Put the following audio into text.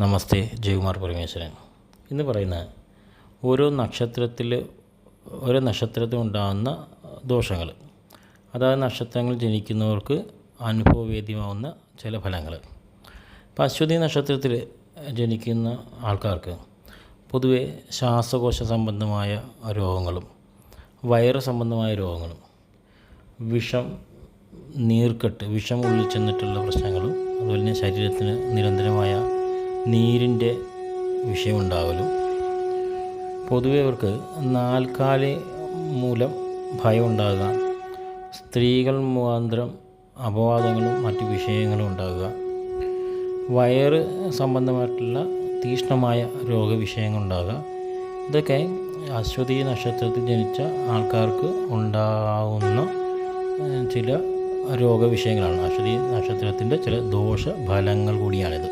നമസ്തേ, ജയകുമാർ പരമേശ്വരൻ. ഇന്ന് പറയുന്ന ഓരോ നക്ഷത്രത്തിനുണ്ടാകുന്ന ദോഷങ്ങൾ, അതായത് നക്ഷത്രങ്ങൾ ജനിക്കുന്നവർക്ക് അനുഭവവേദ്യമാവുന്ന ചില ഫലങ്ങൾ. ഇപ്പോൾ അശ്വതി നക്ഷത്രത്തിൽ ജനിക്കുന്ന ആൾക്കാർക്ക് പൊതുവെ ശ്വാസകോശ സംബന്ധമായ രോഗങ്ങളും വയറ് സംബന്ധമായ രോഗങ്ങളും വിഷം ഉള്ളിൽ ചെന്നിട്ടുള്ള പ്രശ്നങ്ങളും അതുപോലെ തന്നെ ശരീരത്തിന് നിരന്തരമായ നീരിൻ്റെ വിഷയമുണ്ടാകലും, പൊതുവെ അവർക്ക് നാൽക്കാലി മൂലം ഭയം ഉണ്ടാകുക, സ്ത്രീകൾ മുഖാന്തരം അപവാദങ്ങളും മറ്റു വിഷയങ്ങളും ഉണ്ടാകുക, വയറ് സംബന്ധമായിട്ടുള്ള തീക്ഷ്ണമായ രോഗവിഷയങ്ങളുണ്ടാകുക, ഇതൊക്കെ അശ്വതി നക്ഷത്രത്തിൽ ജനിച്ച ആൾക്കാർക്ക് ഉണ്ടാകുന്ന ചില രോഗവിഷയങ്ങളാണ്. അശ്വതി നക്ഷത്രത്തിൻ്റെ ചില ദോഷഫലങ്ങൾ കൂടിയാണിത്.